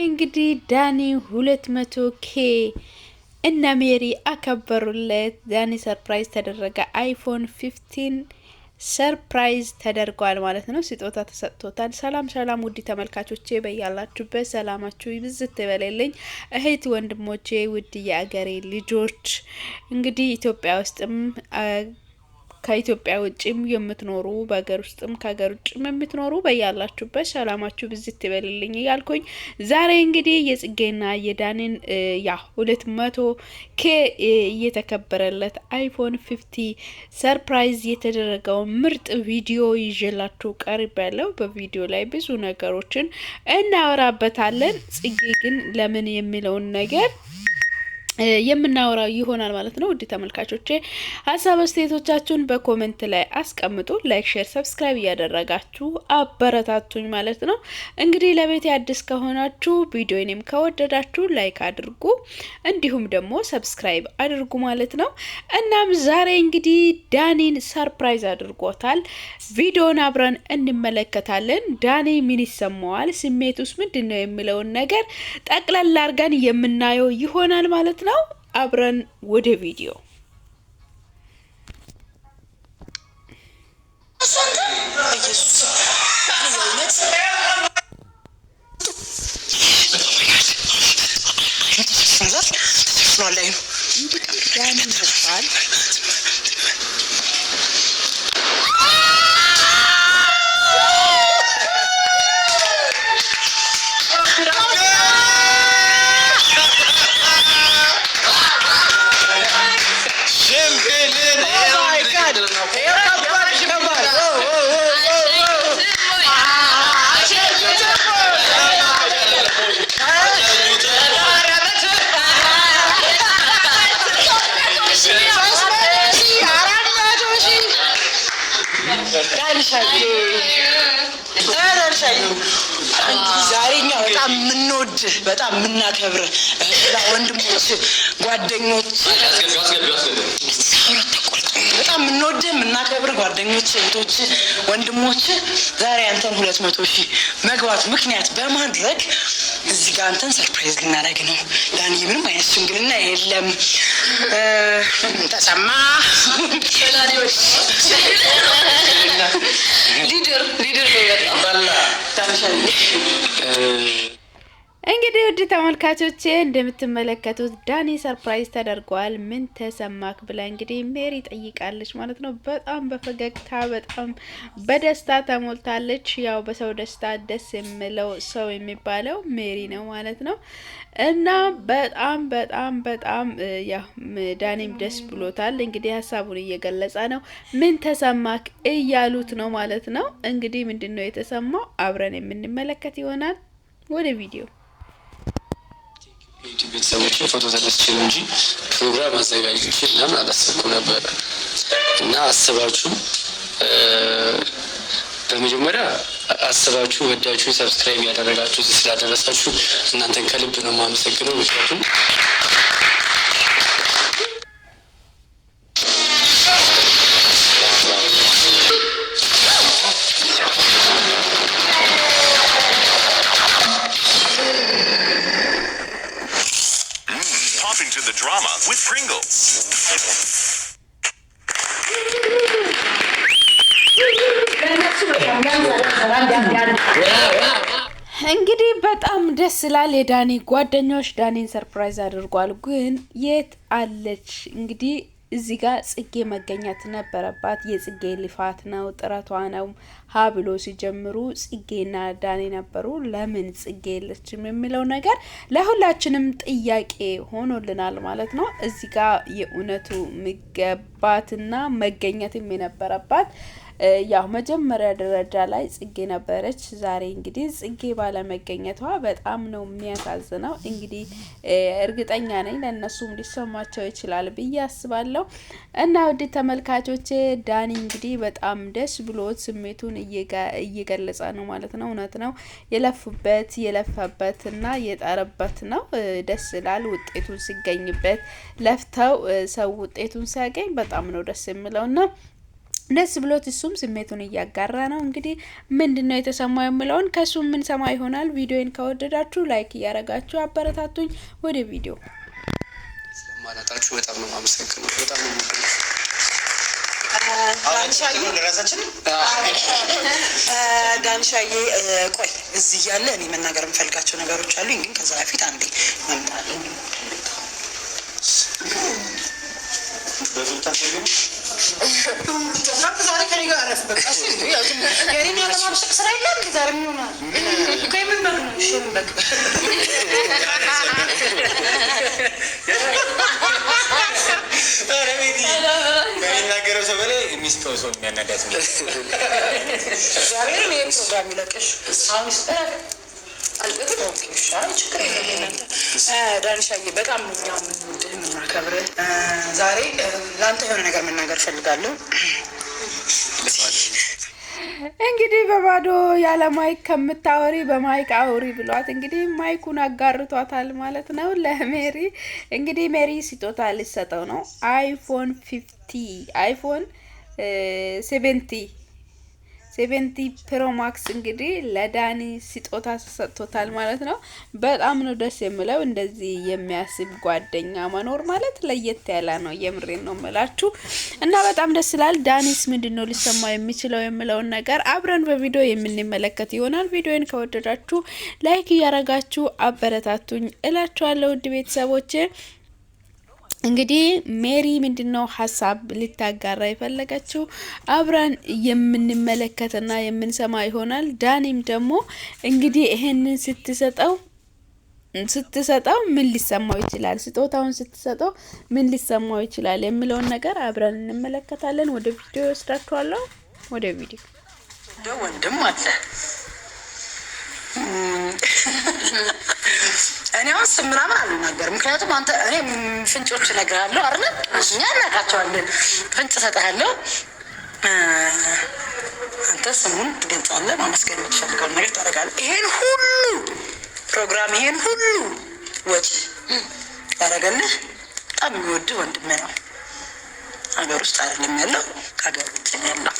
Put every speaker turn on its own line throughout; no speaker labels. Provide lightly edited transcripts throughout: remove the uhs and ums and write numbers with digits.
እንግዲህ ዳኒ 200K እና ሜሪ አከበሩለት። ዳኒ ሰርፕራይዝ ተደረገ። አይፎን 15 ሰርፕራይዝ ተደርጓል ማለት ነው። ስጦታ ተሰጥቶታል። ሰላም ሰላም ውድ ተመልካቾቼ በያላችሁበት ሰላማችሁ ይብዝት ይበለልኝ። እህት ወንድሞቼ፣ ውድ የአገሬ ልጆች እንግዲህ ኢትዮጵያ ውስጥም ከኢትዮጵያ ውጭም የምትኖሩ በሀገር ውስጥም ከሀገር ውጭም የምትኖሩ በያላችሁበት ሰላማችሁ ብዝት ይበልልኝ እያልኩኝ ዛሬ እንግዲህ የጽጌና የዳኒን 200K እየተከበረለት አይፎን 50 ሰርፕራይዝ የተደረገው ምርጥ ቪዲዮ ይዤላችሁ ቀርቤያለሁ። በቪዲዮ ላይ ብዙ ነገሮችን እናወራበታለን። ጽጌ ግን ለምን የሚለውን ነገር የምናወራው ይሆናል ማለት ነው። ውድ ተመልካቾቼ ሀሳብ አስተያየቶቻችሁን በኮሜንት ላይ አስቀምጡ። ላይክ፣ ሼር፣ ሰብስክራይብ እያደረጋችሁ አበረታቱኝ ማለት ነው። እንግዲህ ለቤት አዲስ ከሆናችሁ ቪዲዮንም ከወደዳችሁ ላይክ አድርጉ፣ እንዲሁም ደግሞ ሰብስክራይብ አድርጉ ማለት ነው። እናም ዛሬ እንግዲህ ዳኒን ሰርፕራይዝ አድርጎታል። ቪዲዮን አብረን እንመለከታለን። ዳኒ ምን ይሰማዋል፣ ስሜቱስ ምንድነው የሚለውን ነገር ጠቅላላ አድርገን የምናየው ይሆናል ማለት ነው። አብረን ወደ ቪዲዮ ዛሬኛ በጣም ምንወድ በጣም ምናከብር ወንድሞች ጓደኞች በጣም ምንወድ ምናከብር ጓደኞች እህቶች ወንድሞች ዛሬ አንተን 200,000 መግባት ምክንያት በማድረግ እዚህ ጋር አንተን ሰርፕራይዝ ልናደርግ ነው። ዳኒ ምንም አይነት ሽምግልና የለም። ተሰማ ሊደር ነው ባላ ታንሻል። እንግዲህ ውድ ተመልካቾቼ እንደምትመለከቱት ዳኒ ሰርፕራይዝ ተደርጓል። ምን ተሰማክ ብላ እንግዲህ ሜሪ ጠይቃለች ማለት ነው። በጣም በፈገግታ በጣም በደስታ ተሞልታለች። ያው በሰው ደስታ ደስ የሚለው ሰው የሚባለው ሜሪ ነው ማለት ነው። እና በጣም ያው ዳኒም ደስ ብሎታል። እንግዲህ ሀሳቡን እየገለጸ ነው። ምን ተሰማክ እያሉት ነው ማለት ነው። እንግዲህ ምንድነው የተሰማው አብረን የምንመለከት ይሆናል። ወደ ቪዲዮ
ቤተሰቦች ፎቶ ተነስቼ ነው እንጂ ፕሮግራም አዘጋጅቼ ምናምን አላሰብኩም ነበር። እና አስባችሁ በመጀመሪያ አስባችሁ ወዳችሁ ሰብስክራይብ ያደረጋችሁ ስላደረሳችሁ እናንተን ከልብ ነው የማመሰግነው። ምክንያቱም
into the drama with Pringles.
እንግዲህ በጣም ደስ ይላል። የዳኒ ጓደኞች ዳኒን ሰርፕራይዝ አድርጓል። ግን የት አለች? እንግዲህ እዚህ ጋር ጽጌ መገኘት ነበረባት። የጽጌ ልፋት ነው ጥረቷ ነው። ሀ ብሎ ሲጀምሩ ጽጌና ዳኒ ነበሩ። ለምን ጽጌ የለችም የሚለው ነገር ለሁላችንም ጥያቄ ሆኖልናል ማለት ነው። እዚህ ጋር የእውነቱ የሚገባትና መገኘትም የነበረባት ያው መጀመሪያ ደረጃ ላይ ጽጌ ነበረች። ዛሬ እንግዲህ ጽጌ ባለመገኘቷ በጣም ነው የሚያሳዝነው። እንግዲህ እርግጠኛ ነኝ ለእነሱም ሊሰማቸው ይችላል ብዬ አስባለሁ። እና ውድ ተመልካቾቼ ዳኒ እንግዲህ በጣም ደስ ብሎት ስሜቱን እየገለጸ ነው ማለት ነው። እውነት ነው የለፋበት እና የጣረበት ነው። ደስ ይላል ውጤቱን ሲገኝበት። ለፍተው ሰው ውጤቱን ሲያገኝ በጣም ነው ደስ የሚለውና ደስ ብሎት እሱም ስሜቱን እያጋራ ነው። እንግዲህ ምንድነው የተሰማው የሚለውን ከሱ ምን ሰማ ይሆናል። ቪዲዮን ከወደዳችሁ ላይክ እያረጋችሁ አበረታቱኝ። ወደ ቪዲዮ
ስለማላጣችሁ በጣም ነው የማመሰግነው። በጣም ነው
ዳንሻዬ ቆይ እዚህ ያለ እኔ መናገር የምፈልጋቸው ነገሮች አሉኝ፣ ግን ከዛ በፊት አንዴ መምጣለሁ። ዛሬ ከኔ ጋር አረፍ በቃ የኔን ያለማብሰቅ ስራ የለም። ዛሬ ምን ሆናል? ከምን በግ ነው? እሺ በግ
ከሚናገረው ሰው በላይ የሚስተው ሰው የሚያናዳት ነው።
ዛሬ ነው ይሄ ፕሮግራም ይለቀሽ አሁን ይስጠራል። ዳንሻዬ በጣም እኛው የምናከብርህ ዛሬ ለአንተ የሆነ ነገር መናገር እፈልጋለሁ።
እንግዲህ በባዶ ያለ ማይክ ከምታወሪ በማይክ አውሪ ብሏት እንግዲህ ማይኩን አጋርቷታል ማለት ነው ለሜሪ። እንግዲህ ሜሪ ስጦታ ልትሰጠው ነው አይፎን 70 ፕሮ ማክስ እንግዲህ ለዳኒ ስጦታ ተሰጥቶታል ማለት ነው። በጣም ነው ደስ የሚለው። እንደዚህ የሚያስብ ጓደኛ መኖር ማለት ለየት ያለ ነው። የምሬን ነው የምላችሁ እና በጣም ደስ ይላል። ዳኒስ ምንድነው ሊሰማ የሚችለው የሚለውን ነገር አብረን በቪዲዮ የምንመለከት ይሆናል። ቪዲዮን ከወደዳችሁ ላይክ እያረጋችሁ አበረታቱኝ እላችኋለሁ ውድ ቤተሰቦቼ። እንግዲህ ሜሪ ምንድነው ሀሳብ ልታጋራ የፈለገችው አብራን የምንመለከትና የምንሰማ ይሆናል። ዳኒም ደግሞ እንግዲህ ይሄንን ስትሰጠው ምን ሊሰማው ይችላል፣ ስጦታውን ስትሰጠው ምን ሊሰማው ይችላል የሚለውን ነገር አብረን እንመለከታለን። ወደ ቪዲዮ ወስዳችኋለሁ። ወደ ቪዲዮ
ወንድም አለ እኔ አሁን ስም ምናምን አልናገርም፣ ምክንያቱም አንተ እኔ ፍንጮች እነግርሃለሁ አይደል? እኛ እናውቃቸዋለን። ፍንጭ እሰጥሃለሁ፣ አንተ ስሙን ትገልጻለህ። ማመስገን የምትፈልገውን ነገር ታደርጋለህ። ይሄን ሁሉ ፕሮግራም ይሄን ሁሉ ወጪ ያደረገልህ በጣም የሚወድ ወንድም ነው። ሀገር ውስጥ አይደለም ያለው፣ ከሀገር ውጭ ነው ያለው።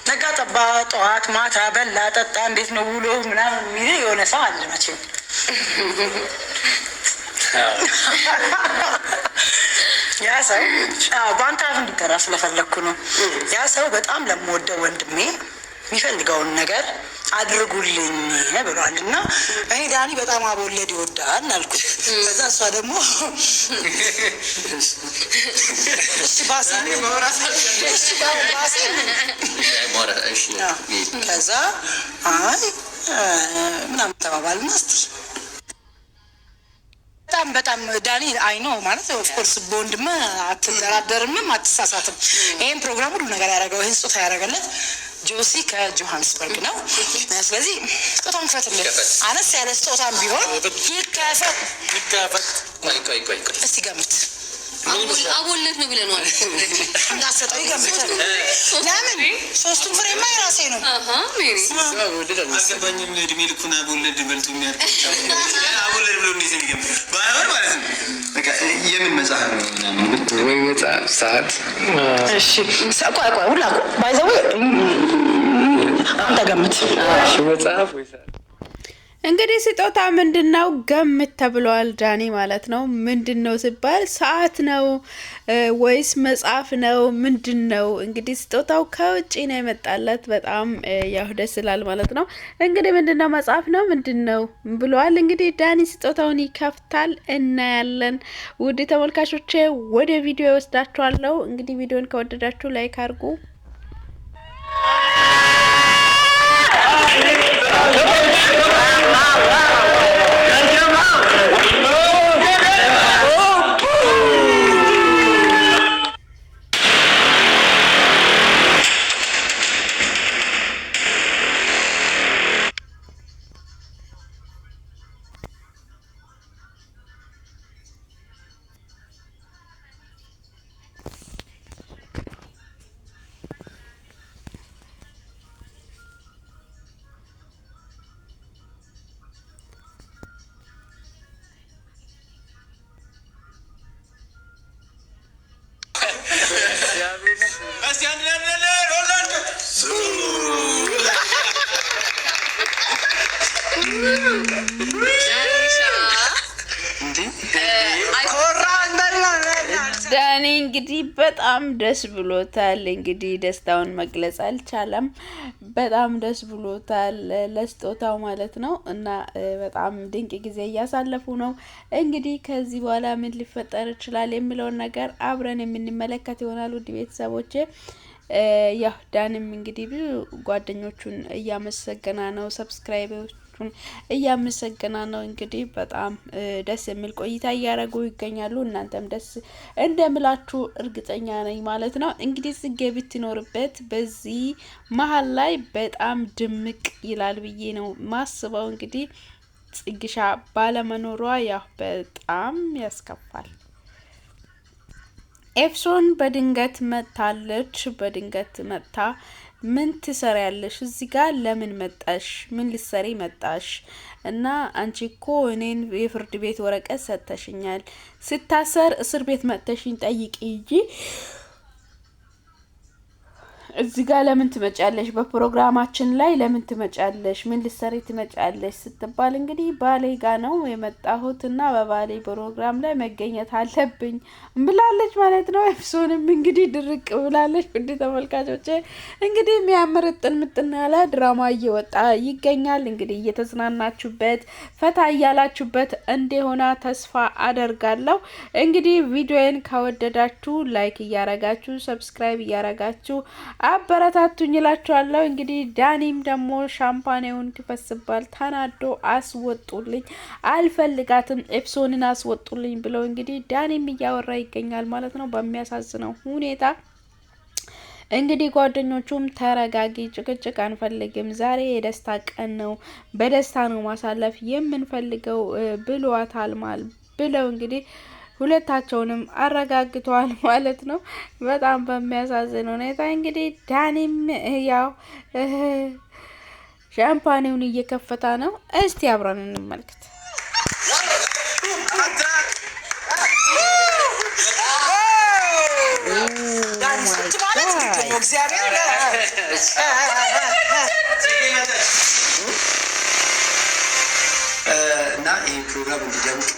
ነጋ ጠባ ጠዋት ማታ በላ ጠጣ እንዴት ነው ውሎ ምናምን የሚል የሆነ ሰው አለ መቼም። ያ ሰው በአንተ አፍ እንዲጠራ ስለፈለግኩ ነው። ያ ሰው በጣም ለምወደው ወንድሜ የሚፈልገውን ነገር አድርጉልኝ ብሏል እና እኔ ዳኒ በጣም አቦለድ ይወዳል አልኩት። ከዛ እሷ ደግሞ ከዛ አይ ምናምን ተባባልና እስቲ በጣም ዳኒ አይ ነው ማለት ኦፍኮርስ በወንድም አትደራደርምም አትሳሳትም። ይህን ፕሮግራም ሁሉ ነገር ያደረገው ይህን ስጦታ ያደረገለት ጆሲ ከጆሃንስበርግ ነው። ስለዚህ ስጦታውን ክፈትልን። አነስ ያለ ስጦታም ቢሆን ይከፈት። እስቲ ገምት።
አቦለት ነው ብለናል።
እንዳሰጠው ይገምት። ለምን ሶስቱም ፍሬማ የራሴ ነው።
አልገባኝም። እድሜ ልኩን አቦለድ በልቶ የሚያርቅ አቦለድ ብሎ እንዴት የሚገምት ባይሆን ማለት ነው። በቃ የምን መጽሐፍ ነው ወይ መጽሐፍ ሰዓት?
እሺ ቆይ ሁላ ባይዘው አንተ ገምት።
እሺ መጽሐፍ ወይ ሰዓት?
እንግዲህ ስጦታ ምንድነው ገምት ተብሏል ዳኒ ማለት ነው። ምንድነው ሲባል ሰዓት ነው ወይስ መጽሐፍ ነው ምንድነው? እንግዲህ ስጦታው ከውጪ ነው የመጣለት። በጣም ያው ደስ ይላል ማለት ነው። እንግዲህ ምንድነው መጽሐፍ ነው ምንድነው ብሏል። እንግዲህ ዳኒ ስጦታውን ይከፍታል እናያለን። ውድ ተመልካቾቼ ወደ ቪዲዮ ወስዳችኋለሁ። እንግዲህ ቪዲዮን ከወደዳችሁ ላይክ አድርጉ። ዳኒ እንግዲህ በጣም ደስ ብሎታል። እንግዲህ ደስታውን መግለጽ አልቻለም። በጣም ደስ ብሎታል ለስጦታው ማለት ነው። እና በጣም ድንቅ ጊዜ እያሳለፉ ነው። እንግዲህ ከዚህ በኋላ ምን ሊፈጠር ይችላል የሚለውን ነገር አብረን የምንመለከት ይሆናል። ውድ ቤተሰቦቼ ያው ዳኒም እንግዲህ ብዙ ጓደኞቹን እያመሰገና ነው፣ ሰብስክራይበሮቹን እያመሰገና ነው። እንግዲህ በጣም ደስ የሚል ቆይታ እያደረጉ ይገኛሉ። እናንተም ደስ እንደምላችሁ እርግጠኛ ነኝ ማለት ነው። እንግዲህ ጽጌ ብትኖርበት በዚህ መሀል ላይ በጣም ድምቅ ይላል ብዬ ነው ማስበው። እንግዲህ ጽግሻ ባለመኖሯ ያው በጣም ያስከፋል። ኤፍሶን በድንገት መታለች። በድንገት መታ ምን ትሰሪያለሽ እዚህ ጋር? ለምን መጣሽ? ምን ልትሰሪ መጣሽ? እና አንቺ እኮ እኔን የፍርድ ቤት ወረቀት ሰጥተሽኛል። ስታሰር እስር ቤት መጥተሽኝ ጠይቂ እንጂ እዚህ ጋር ለምን ትመጫለሽ? በፕሮግራማችን ላይ ለምን ትመጫለሽ? ምን ልትሰሪ ትመጫለሽ? ስትባል እንግዲህ ባሌ ጋር ነው የመጣሁትና በባሌ ፕሮግራም ላይ መገኘት አለብኝ ብላለች ማለት ነው። ኤፍሶንም እንግዲህ ድርቅ ብላለች። ውድ ተመልካቾቼ እንግዲህ የሚያምርጥን ምጥና ያለ ድራማ እየወጣ ይገኛል። እንግዲህ እየተዝናናችሁበት ፈታ እያላችሁበት እንደሆነ ተስፋ አደርጋለሁ። እንግዲህ ቪዲዮዬን ከወደዳችሁ ላይክ እያረጋችሁ ሰብስክራይብ እያረጋችሁ አበረታቱኝ እላችኋለሁ። እንግዲህ ዳኒም ደግሞ ሻምፓኔውን ክፈስባል ተናዶ አስወጡልኝ፣ አልፈልጋትም ኤፍሶንን አስወጡልኝ ብለው እንግዲህ ዳኒም እያወራ ይገኛል ማለት ነው በሚያሳዝነው ሁኔታ። እንግዲህ ጓደኞቹም ተረጋጊ፣ ጭቅጭቅ አንፈልግም፣ ዛሬ የደስታ ቀን ነው፣ በደስታ ነው ማሳለፍ የምንፈልገው ብሏታል ብለው እንግዲህ ሁለታቸውንም አረጋግተዋል ማለት ነው። በጣም በሚያሳዝን ሁኔታ እንግዲህ ዳኒም ያው ሻምፓኒውን እየከፈታ ነው። እስቲ አብረን እንመልከት።
እና ይህ ፕሮግራም እንዲደምቅ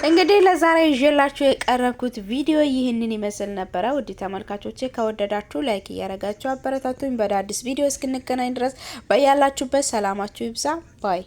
እንግዲህ ለዛሬ ይዤላችሁ የቀረብኩት ቪዲዮ ይህንን ይመስል ነበረ። ውድ ተመልካቾቼ ከወደዳችሁ ላይክ እያረጋችሁ አበረታቱኝ። በአዲስ ቪዲዮ እስክንገናኝ ድረስ በያላችሁበት ሰላማችሁ ይብዛ ባይ